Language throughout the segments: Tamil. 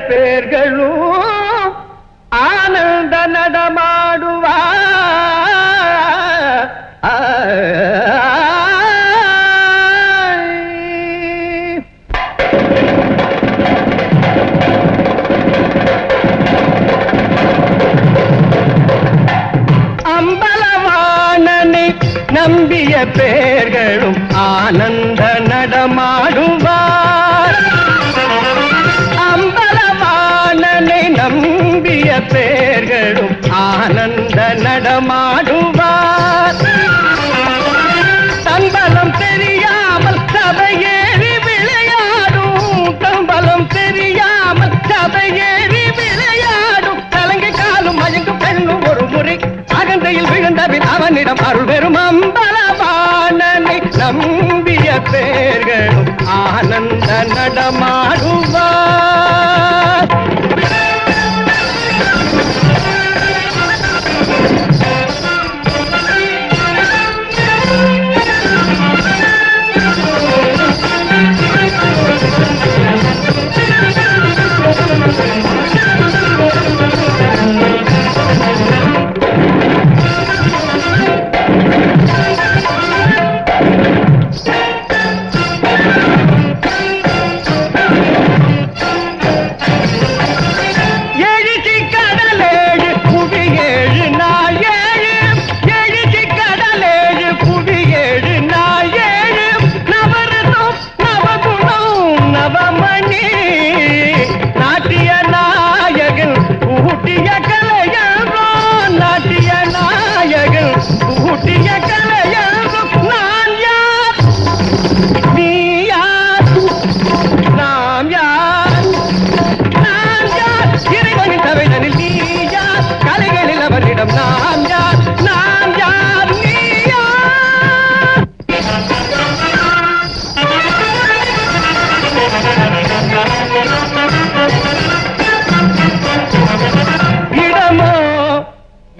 பேர்களும் ஆனந்த நடமாடுவா அம்பலவாணனை நம்பிய பேர்களும் ஆனந்த நடமாடுவார். அம்பலவாணனை நம்பிய பேர்களும் ஆனந்த நடமாடுவார். தன்பலம் தெரியாமல் சபையேறி விளையாடும், தம்பலம் தெரியாமல் சபையேறி விளையாடும், கலங்கை காலும் மயங்கும் பெண்ணும் ஒரு முறை அகந்தையில் விழுந்தபின் அவனிடம் அருள் பெறும். அம்பலவாணனை நம்பிய பேர்களும் ஆனந்த நடமாடுவார்.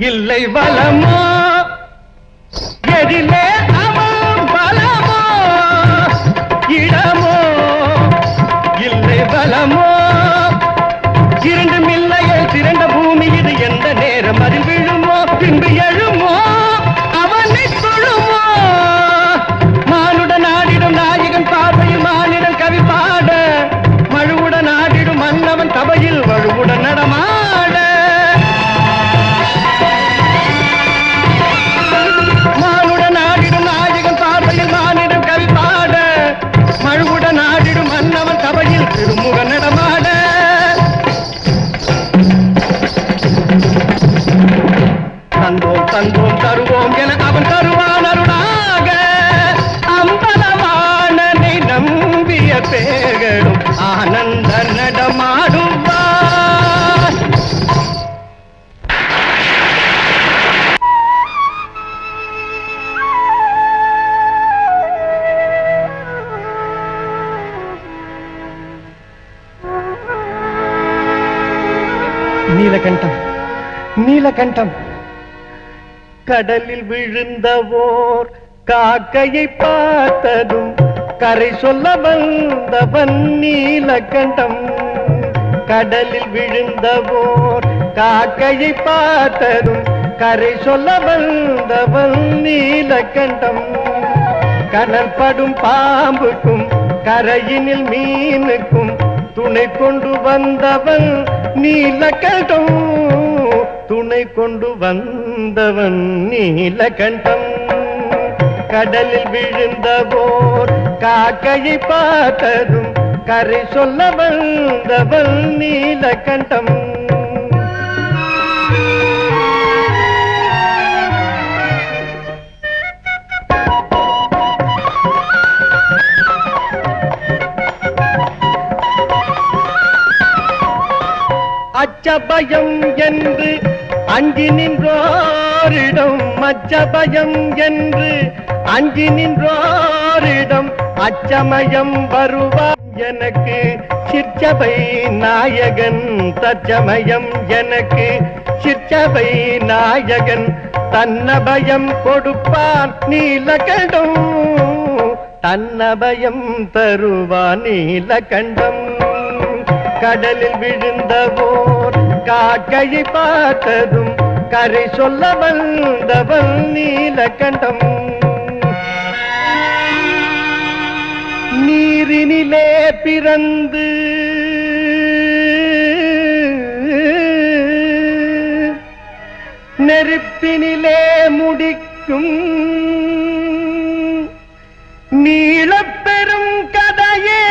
இல்லை வலமோ எதிலே அவன் பலமோ, இடமோ இல்லை வலமோ இரண்டும் இல்லையே திரண்ட பூமி இது எந்த நேரம் அதில் விழுமோ பின்பு எழுமோ அவனை தொழுமோ. மானுட நாடிடும் நாயகன் பார்வையில் மானிடன் கவி பாட, மழுவுட நாடிடும் மன்னவன் சபையில் வழுவுடன் நடமாட. திருமுக நடமாட தந்தோம் தந்தோம் தருவோம் என அவன் தருவான் அருளாக. அம்பலவாணனை நம்பிய பேர்களும் ஆனந்த நடமாடுவார். நீலகண்டம் நீலகண்டம் கடலில் விழுந்தவோர் காக்கையை பார்த்ததும் கரை சொல்ல வந்தவன் நீலகண்டம். கடலில் விழுந்தவோர் காக்கையை பார்த்ததும் கரை சொல்ல வந்தவன் நீலகண்டம். கடல் படும் பாம்புக்கும் கரையினில் மீனுக்கும் துணை கொண்டு வந்தவன் நீலகண்டம். துணை கொண்டு வந்தவன் நீலகண்டம். கடலில் விழுந்தவோர் காக்கையை பார்த்ததும் கரை சொல்ல வந்தவன் நீலகண்டம். அச்சபயம் என்று அஞ்சி நின்றோரிடம், அச்சபயம் என்று அஞ்சி நின்றோரிடம் அச்சமயம் வருவார் எனக்கு சிற்சபை நாயகன். தச்சமயம் எனக்கு சிற்சபை நாயகன் தன்னபயம் கொடுப்பான் நீலகண்டம். தன்னபயம் தருவான் நீலகண்டம். கடலில் விழுந்தவோர் காக்கையை பார்த்ததும் கரை சொல்ல வந்தவன் நீலகண்டம். நீரினிலே பிறந்து நெருப்பினிலே முடிக்கும் நீளப்பெரும் கதையே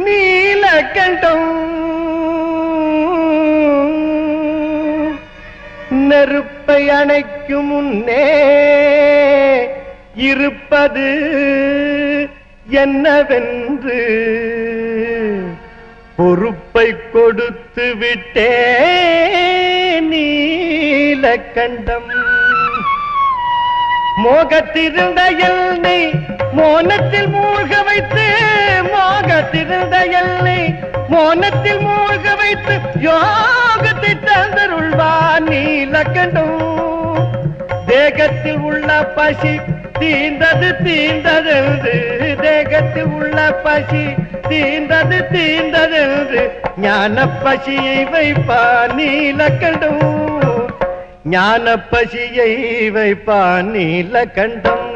நீலகண்டம். நெருப்பை அணைக்கும் முன்னே இருப்பது என்னவென்று பொறுப்பை கொடுத்து விட்டே நீலகண்டம். மோகத்திருந்த எல்லை மோனத்தில் மூழ்க வைத்து, மோகத்திருந்த எல்லை மோனத்தில் மூழ்க வைத்து யோகத்தை தந்தருள்வான் நீலகண்டம். தேகத்தில் உள்ள பசி தீர்ந்தது தீர்ந்ததென்று, தேகத்தில் உள்ள பசி தீர்ந்தது தீர்ந்ததென்று ஞான பசியை வைப்பான் நீலகண்டம். ஞான பசியை வைப்பான் நீலகண்டம்.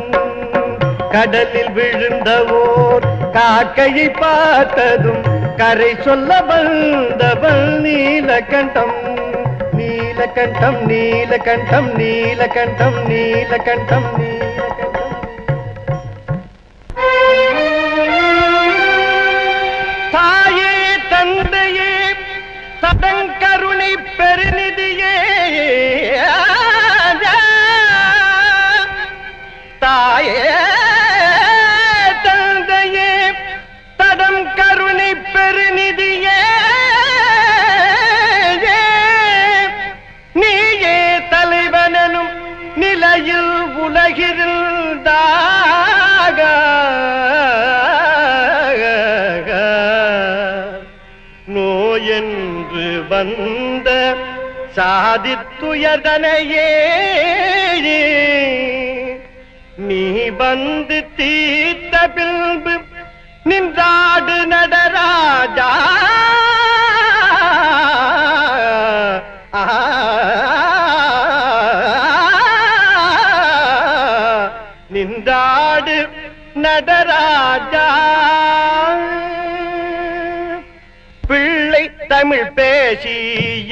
கடலில் விழுந்தவோர் காக்கையை பார்த்ததும் கரை சொல்ல வந்தவள் நீலகண்டம். நீலகண்டம் நீலகண்டம் நீலகண்டம் நீலகண்டம் நீலகண்டம். தாயே தந்தையே தடங்கருணை பெருநிதியே, தாயே தந்தையே தடம் கருணை பெருநிதியே, நீயே தலைவனும் நிலையில் உலகிருந்தாக நோயென்று வந்த சாதித்துயர்தனையே நீ வந்து தீர்த்த பின்பு நின்றாடு நடராஜா. நின்றாடு நடராஜா. பிள்ளை தமிழ் பேசி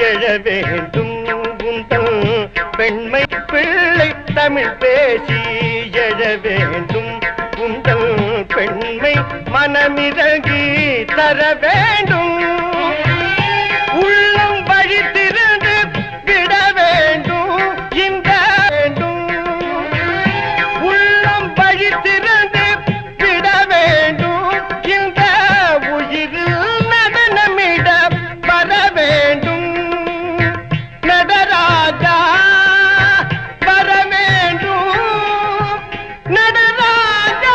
எழ வேண்டும் உந்தன் பெண்மை, பிள்ளை தமிழ் பேசி எழ வேண்டும் உந்தன் பெண்மை, மனமிறங்கி தர வேண்டும், உள்ளம் வழி திறந்து விட வேண்டும் இந்த வேண்டும், உள்ளம் வழி திறந்து விட வேண்டும் இந்த உயிரில் நடனமிட வர வேண்டும் நடராஜா, வர வேண்டும் நடராஜா.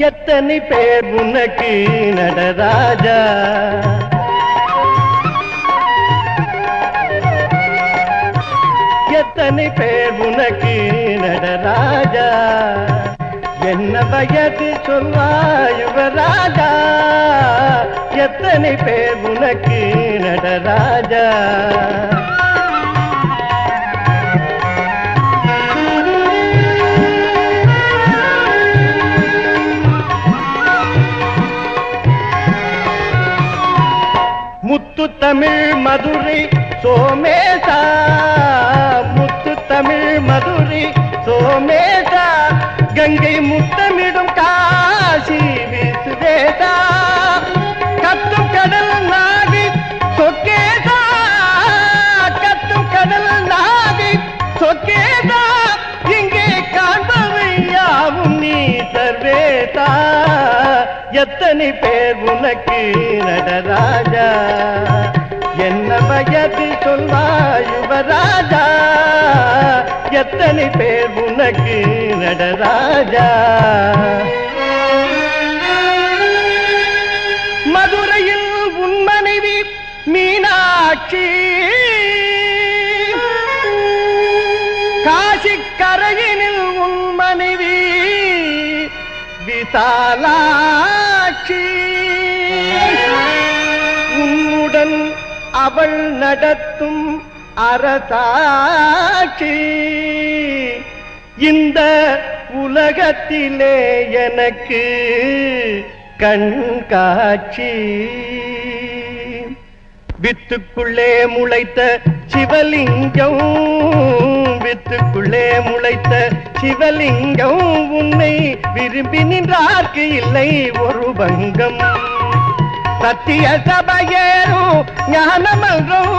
எத்தனை பேர் உனக்கு நடராஜா, எத்தனை பேர் உனக்கு நடராஜா, என்ன வயது சொல்வாய் யுவராஜா, எத்தனை பேர் உனக்கு நடராஜா. முத்து தமிழ் மதுரை சோமேசா, முத்து தமிழ் மதுரை சோமேசா, கங்கை முத்தமிடும் காசி விசுவேசா, கத்தும் கடல் நாவி சொக்கேசா, கத்தும் கடல் நாவி சொக்கேசா, இங்கே காண்பவை யாவும் நீ சர்வேசா. எத்தனை பேர் உனக்கு நடராஜா, என்ன வயது சொல்வாய் யுவராஜா, எத்தனை பேர் உனக்கு நடராஜா. விசாலாட்சி உன்னுடன் அவள் நடத்தும் அரசாட்சி இந்த உலகத்திலே எனக்கு கண்காட்சி வித்துக்குள்ளே முளைத்த சிவலிங்கம் வித்துக்குள்ளே முளைத்த சிவலிங்கம் உன்னை விரும்பி நின்றார்க்கு இல்லை ஒரு பங்கம் சத்திய சபையேறும் ஞானமல்றம்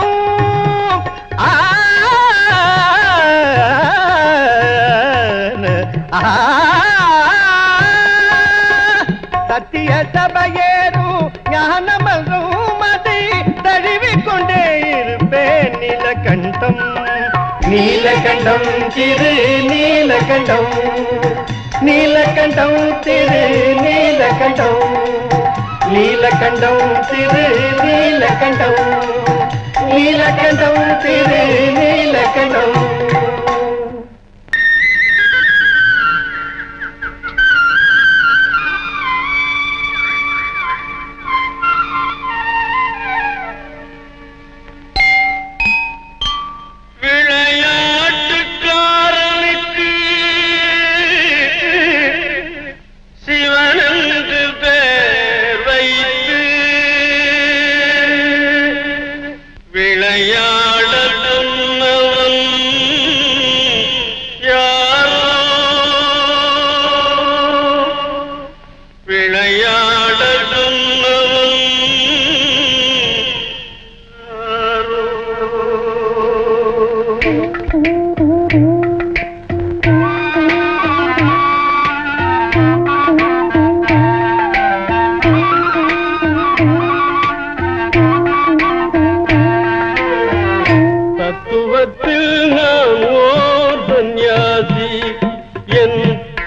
சத்திய சபையேறும் ஞானமல்றம் அதை தழுவிக்கொண்டே இருப்பேன் நீலகண்டம் நீலகண்டம் திரு நீலகண்டம் நீலகண்டம் திரு நீலகண்டம் நீலகண்டம் திரு நீலகண்டம் நீலகண்டம் திரு நீலகண்டம்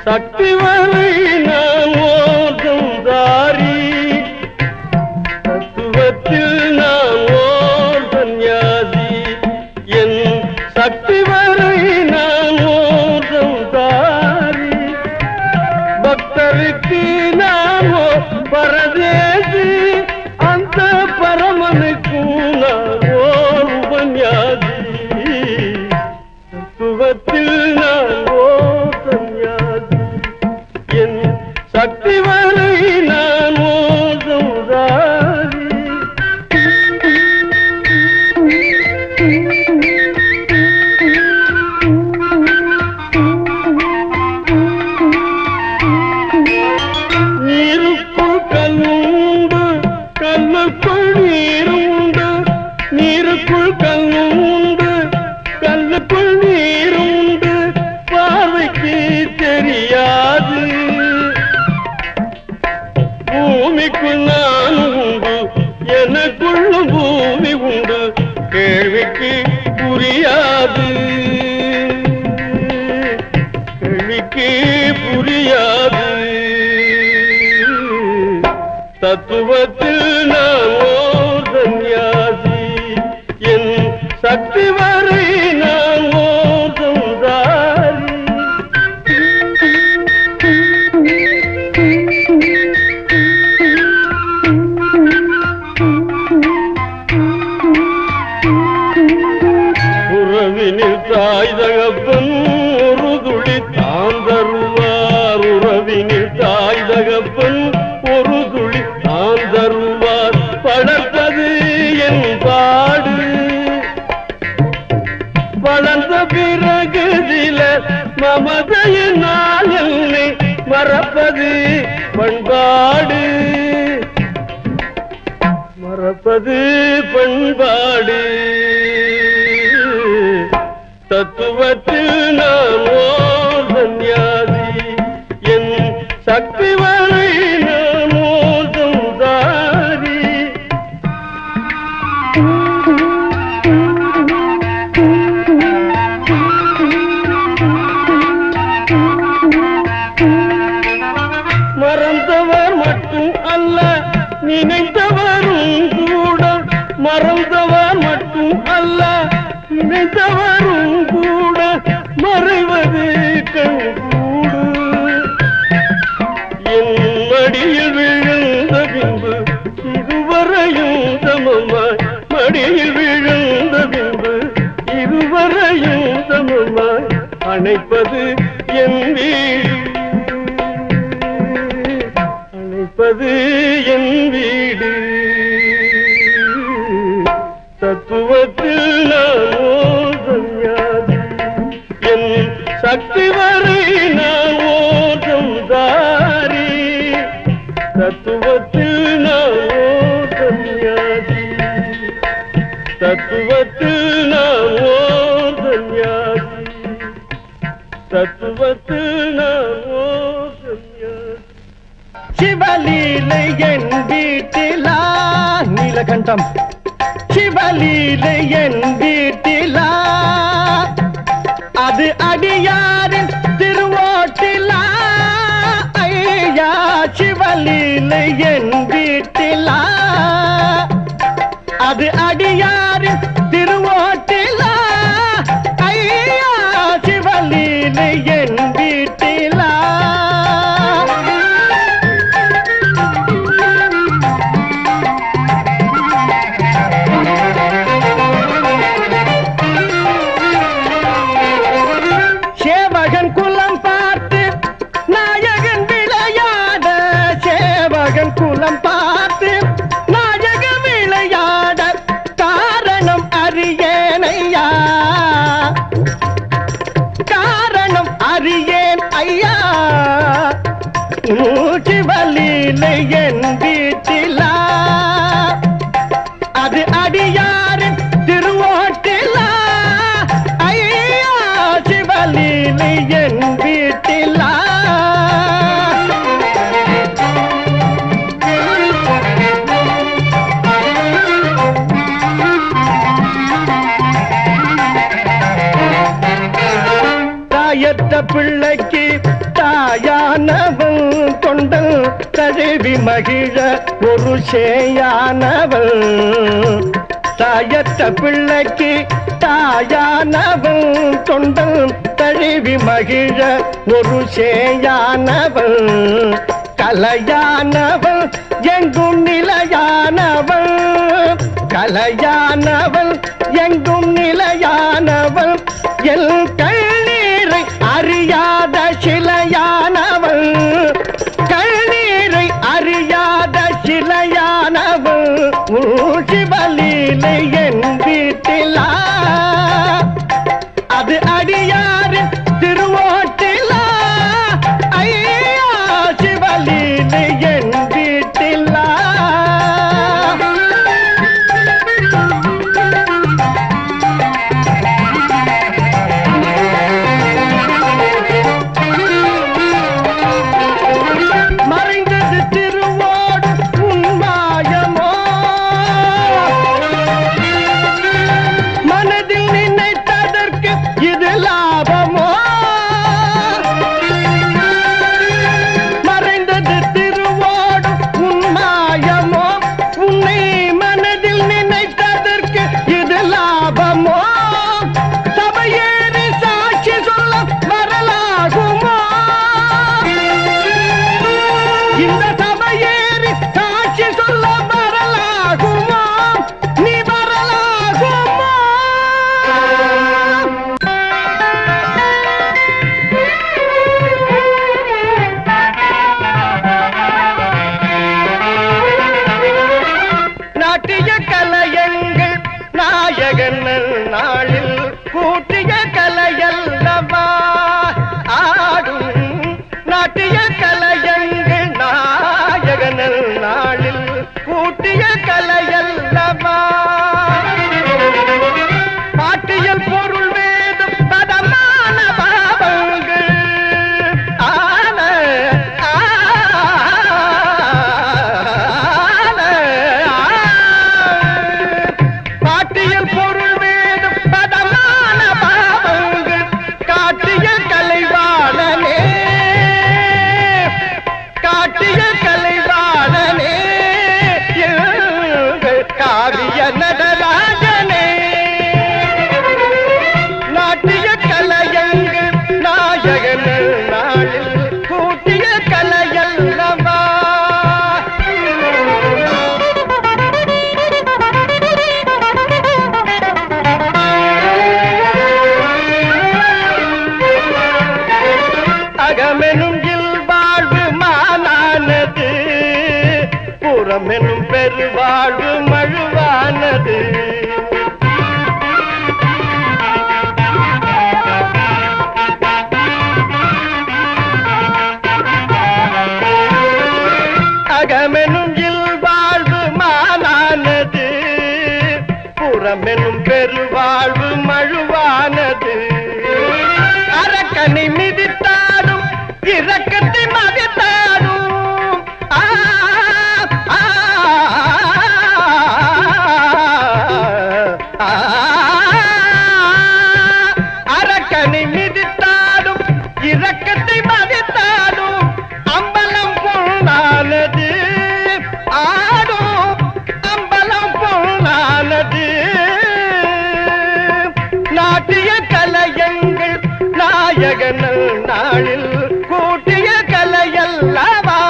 சக்தி வரை நான் ஓதும் தாரி தத்துவத்தில் நான் ஓர் சந்நியாசி என் சக்தி வரை நான் ஓதும் தாரி பக்தருக்கு நான் பரதேசி அந்த பரமனுக்கும் நான் ஓர் உபன்யாசி தத்துவத்தில் நான் ஓர் சந்நியாசி சக்தி வரை நான் ஓதும் தாரி நீருக்குள் கல்லுண்டு கல்லுக்குள் நீருண்டு நீருக்குள் கல்லுண்டு கல்லுக்குள் நீருண்டு பார்வைக்கு தெரியாது பூமிக்குள் நான் உண்டு எனக்குள்ளும் பூமி உண்டு கேள்விக்கு புரியாது கேள்விக்கு புரியாது தத்துவத்தில் நான் ஓர் சந்நியாசி என் சக்தி வரை நான் ஓதும் தாரி உறவினில் தாய் தகப்பன் ஒரு துளி தான் தருவார் உறவினில் தாய் தகப்பன் ஒரு துளி தான் தருவார் பழப்பது என் பாடு வளர்ந்த பிறகு சில மமதையினால் என்னை மறப்பது பண்பாடு மறப்பது பண்பாடு தத்துவத்தில் நான் ஓர் சந்நியாசி என் சக்தி வரை நான் ஓதும் தாரி மறந்தவர் மட்டும் அல்ல நினைத்தவரும் கூட மறந்தவர் மட்டும் அல்ல நினைத்தவரும் கூட மறைவது கண்கூடு என் என் வீடு, அழைப்பது என் வீடு. தத்துவத்தில் நான் ஓர் சந்நியாசி, என் சக்தி வரை நான் ஓர் சம்சாரி. தத்துவத்தில் நான் ஓர் சந்நியாசி, தத்துவத்தில் நான் ஓர் சந்நியாசி, தத்துவத்தில் நான் ஓர் சந்நியாசி. சிவலீலை என் வீட்டிலா நீலகண்டம், சிவலீலை என் வீட்டிலா, அது அடியாரின் திருவோட்டிலா. ஐயா சிவலீலை என் வீட்டிலா, அது அடியாரின் திருவோட்டிலா. ஐயா சிவலீலை என் வீட்டிலா. சேவகன் குலம் பார்த்து நாயகன் விளையாட, சேவகன் குலம் பார்த்து நாயகன் விளையாட, காரணம் அறியேனையா, காரணம் அறியேன் ஐயா. சிவலீலை என் வீட்டிலா, அது அடியாரின் திருவோட்டிலா. ஐயா சிவலீலை என் வீட்டிலா. தாயற்ற பிள்ளைக்கு தாயானவள், கொண்டல் தழுவி மகிழ ஒரு சேயானவள். தாயற்ற பிள்ளைக்கு தாயானவள், கொண்டல் தழுவி மகிழ ஒரு சேயானவள். கலையானவள் எங்கும் நிலையானவள், கலையானவள் எங்கும் நிலையானவள். எல் கண்ணீரை அறியாத சிலையானவள், கண்ணீரை அறியாத சிலையானவள். சிவலீலை என் வீட்டிலா, அது அடியாரின் திருவோட்டிலா. ஐயா சிவலீலை என் வீட்டிலா. புறமெனும் பெருவாழ்வு மழுவானது. அகமெனும் இல்வாழ்வு மானானது. புறமெனும் பெருவாழ்வு மழுவானது. அரக்கனை மிதித்தாடும் இரக்கத்தை மதித்தாடும் அரக்கனை மிதித்தாடும் இரக்கத்தை மதித்தாடும் அம்பலம் பொன்னானது. ஆடும் அம்பலம் பொன்னானது. நாட்டிய கலையங்கள் நாயகனல் நாளில் கூட்டிய கலையல்லவா.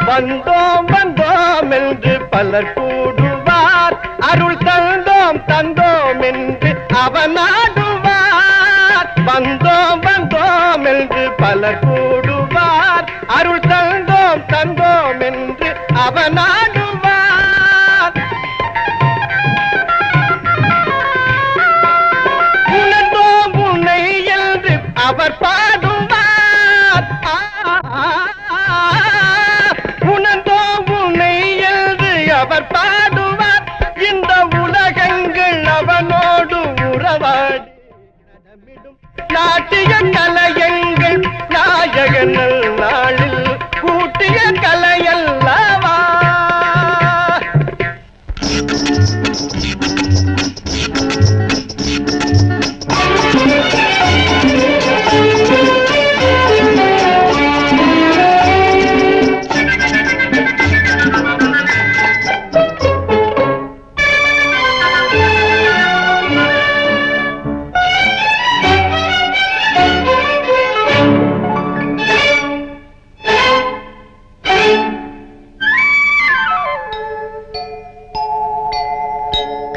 வந்தோம் வந்தோம் என்று பலர் கூடுவார். அருள் தந்தோம் தந்தோம் என்று அவனாடுவார். வந்தோம் வந்தோம் என்று பலர் கூடுவார். அருள் தந்தோம் தந்தோம் என்று அவனாடுவார். உணர்ந்தோம் உன்னை என்று அவர் பாடுவார். உணர்ந்தோம் உன்னை என்று அவர் பாடுவார். இந்த உலகங்கள் அவனோடு உறவாடி நாட்டிய கலையங்கள் நாயகனல் நாளில் கூட்டிய கலையல்லவா.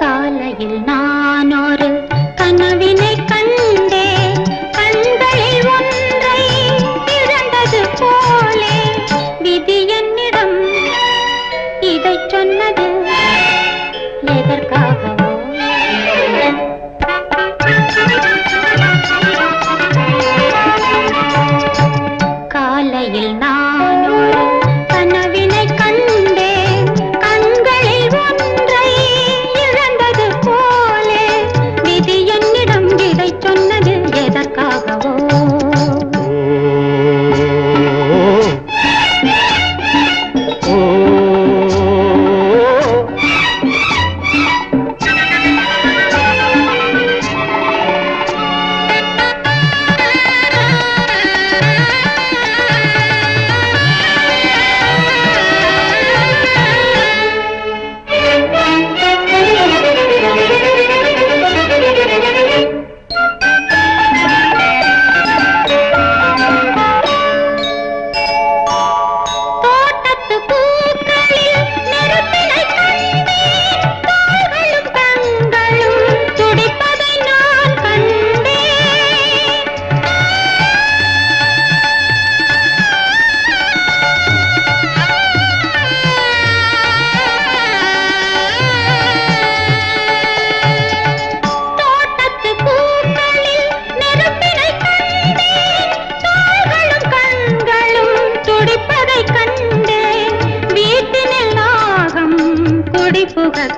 காலையில் நான் ஒரு கனவினை கண்டே. கண்களில் ஒன்றை இழந்தது போலே விதி என்னிடம் இதை சொன்னது எதற்காகவோ. காலையில் நான் ஒரு கனவினை கண்டே. கண்களில் ஒன்றை இழந்தது போலே விதி என்னிடம் இதை சொன்னது எதற்காகவோ.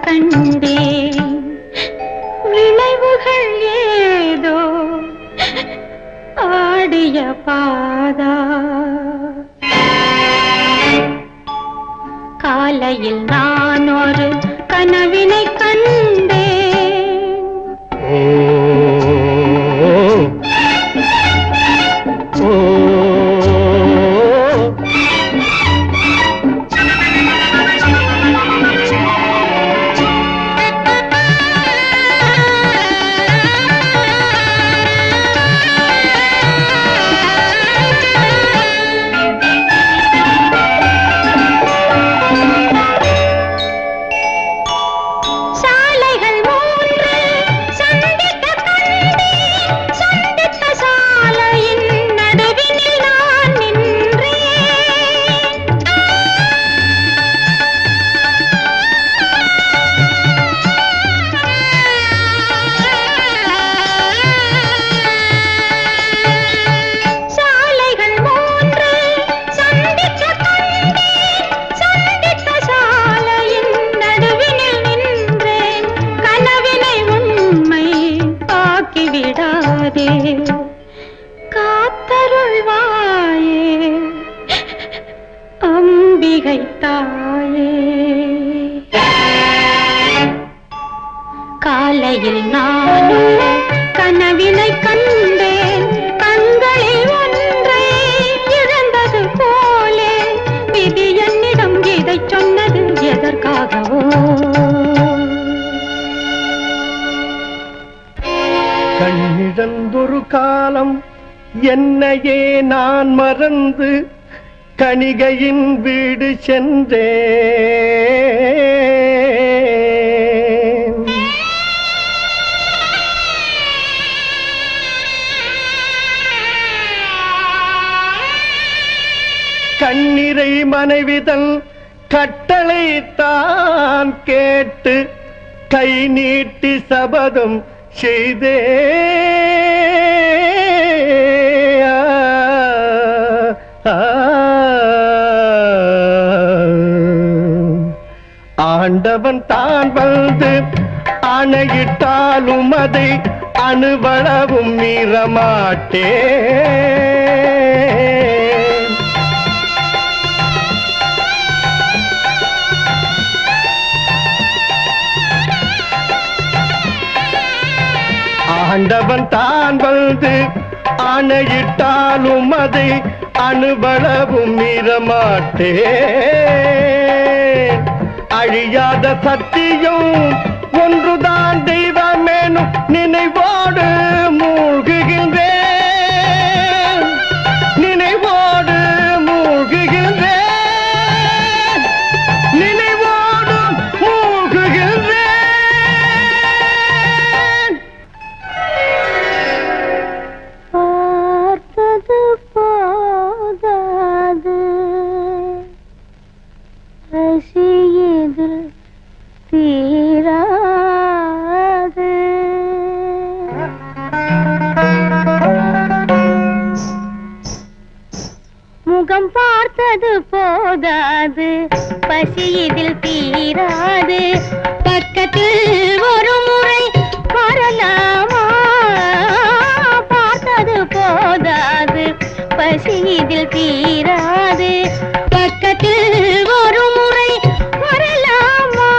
கண்டே விளைவுகள் ஏதோ ஆடிய பாதா. காலையில் நான் ஒரு கனவினை கண்டேன். கையில் நானொரு கனவினை கண்டேன். கண்களில் ஒன்றை இழந்தது போலே விதி என்னிடம் இதை சொன்னது எதற்காகவோ. கண்ணிழந்தொரு காலம் என்னையே நான் மறந்து கணிகையின் வீடு சென்றேன். கண்ணிறை மனைவிதன் கட்டளை தான் கேட்டு கை நீட்டி சபதம் செய்தே. ஆண்டவன் தான் வந்து ஆணையிட்டாலும் அதை அணுவளவும் மீறமாட்டேன். ஆண்டவன் தான் வந்து ஆணையிட்டாலும் அதை அணுவளவும் மீறமாட்டேன். அழியாத சத்தியம் ஒன்றுதான் தெய்வமேனும் நினைவோடு மூழ்குகின்றேன். நினைவோடு மூழ்குகின்றேன். நினைவோடு மூழ்குகின்றேன். பார்த்தது போதாது ரசியது தீராது. முகம் பார்த்தது போதாது பசி இதில் தீராது. பக்கத்தில் ஒரு முறை வரலாமா? பார்த்தது போதாது பசி இதில் தீராது. பக்கத்தில் ஒரு முறை வரலாமா?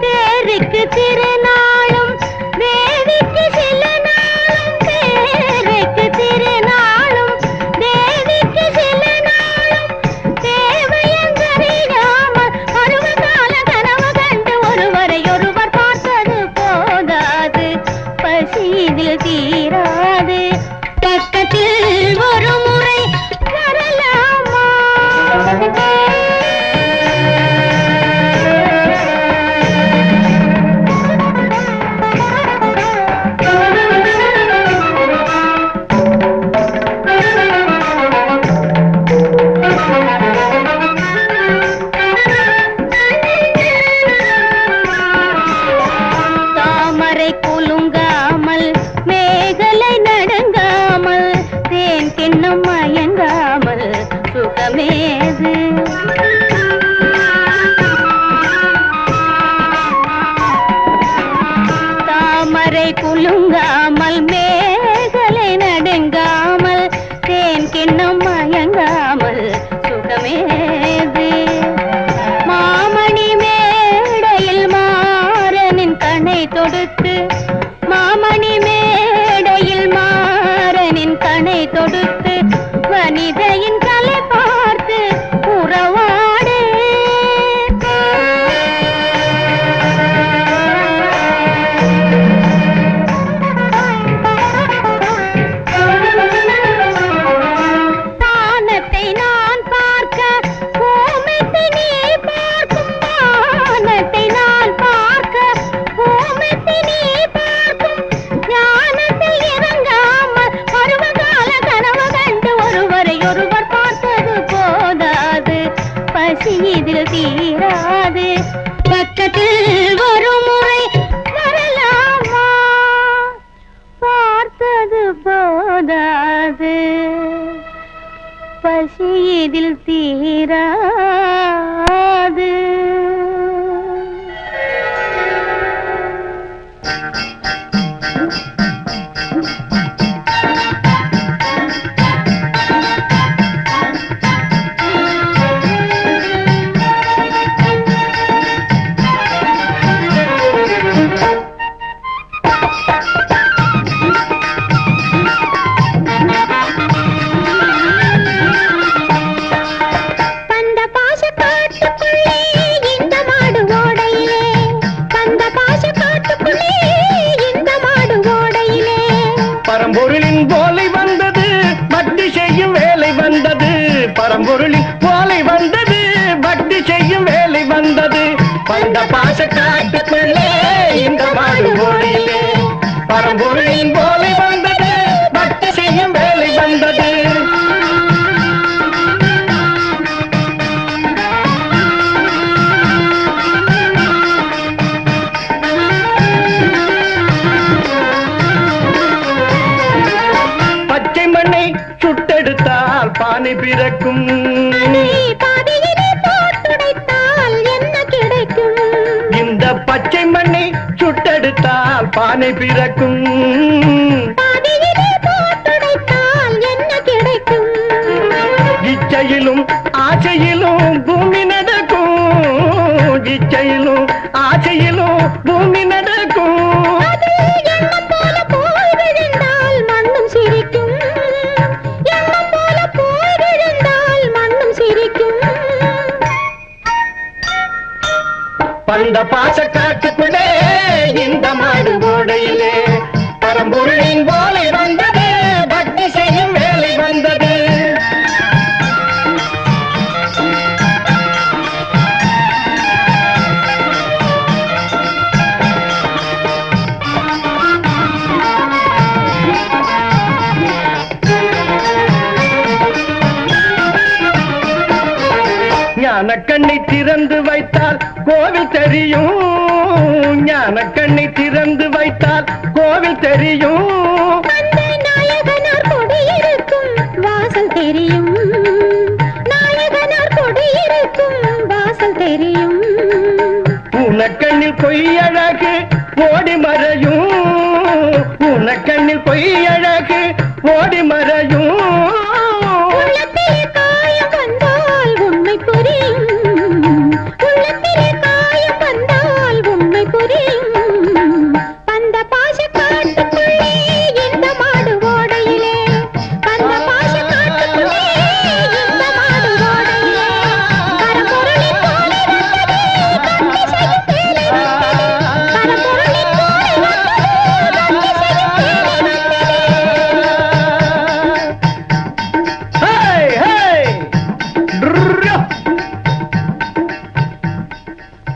தேருக்கு திருநாளும் தேவிக்கு சில நாளும். தேருக்கு திருநாளும் தேவிக்கு சில நாளும். தேவையென்றறியாமல் பருவகால கனவு கண்டு ஒருவரை ஒருவர் பார்த்தது போதாது பசி இதில் தீராது. பக்கத்தில் ஒரு முறை வரலாமா? தாமரை குலுங்காமல் மேகலை நடுங்காமல் தேன் கிண்ணம் மயங்காமல் சுகமேது. தாமரை குலுங்காமல் மேகலை நடுங்காமல் தேன் கிண்ணம் மயங்காமல் சுகமேது. மாமணி மேடையில் மாறனின் கணை தொடுத்து. மாமணி மேடையில் மாறனின் கணை தொடுத்து வனிதையின் கலை பார்த்து உறவாடு. தானத்தை நான் பார்க்க பூமித்தை நீ பார்க்கும். வானத்தை நான் பார்க்க பூமித்தை நீ பார்க்கும். ஞானத்தில் இறங்காமல் பருவகால கனவு கண்டு ஒருவரை ஒருவர் பார்த்தது போதாது பசி இதில் தீராது. பக்கத்தில் ஒரு முறை வரலாமா? பார்த்தது போதாது பசி இதில் தீராது. பரம்பொருளின் போலை வந்தது பக்தி செய்யும் வேலை வந்தது பரம்பொருளின் போலை வந்தது பக்தி செய்யும் வேலை வந்தது பந்த பாச காட்டுக்குள்ளே இந்த மாடு ஓடியிலே பரம்பொருளின் போலை வந்தது பக்தி செய்யும் வேலை வந்தது சுட்டெடுத்தால் பானை பிறக்கும் பாதையிலே போட்டுடைத்தால் என்ன கிடைக்கும் இந்த பச்சை மண்ணை சுட்டெடுத்தால் பானை பிறக்கும் பாதையிலே போட்டுடைத்தால் என்ன கிடைக்கும் இச்சையிலும் ஆசையிலும் பூமி நடக்கும் இச்சையிலும் ஆசையிலும் பூமி நடக்கும் எண்ணம் போல போய் விழுந்தால் மண்ணும் சிரிக்கும் பந்த பாச காட்டுக்குள்ளே இந்த மாடு ஓடையிலே பரம்பொருளின் போலை வந்தது பக்தி செய்யும் வேலை வந்தது ஞான கண்ணை திறந்து வைத்தால் கோவில் தெரியும் ஞான கண்ணை திறந்து வைத்தால் கோவில் தெரியும் நாயகனார் கொடி இருக்கும் வாசல் தெரியும் நாயகனார் கொடி இருக்கும் வாசல் தெரியும் உனக்கண்ணில் பொய்யழகு ஓடி மறையும் உனக்கண்ணில் பொய்யழகு ஓடி மறையும்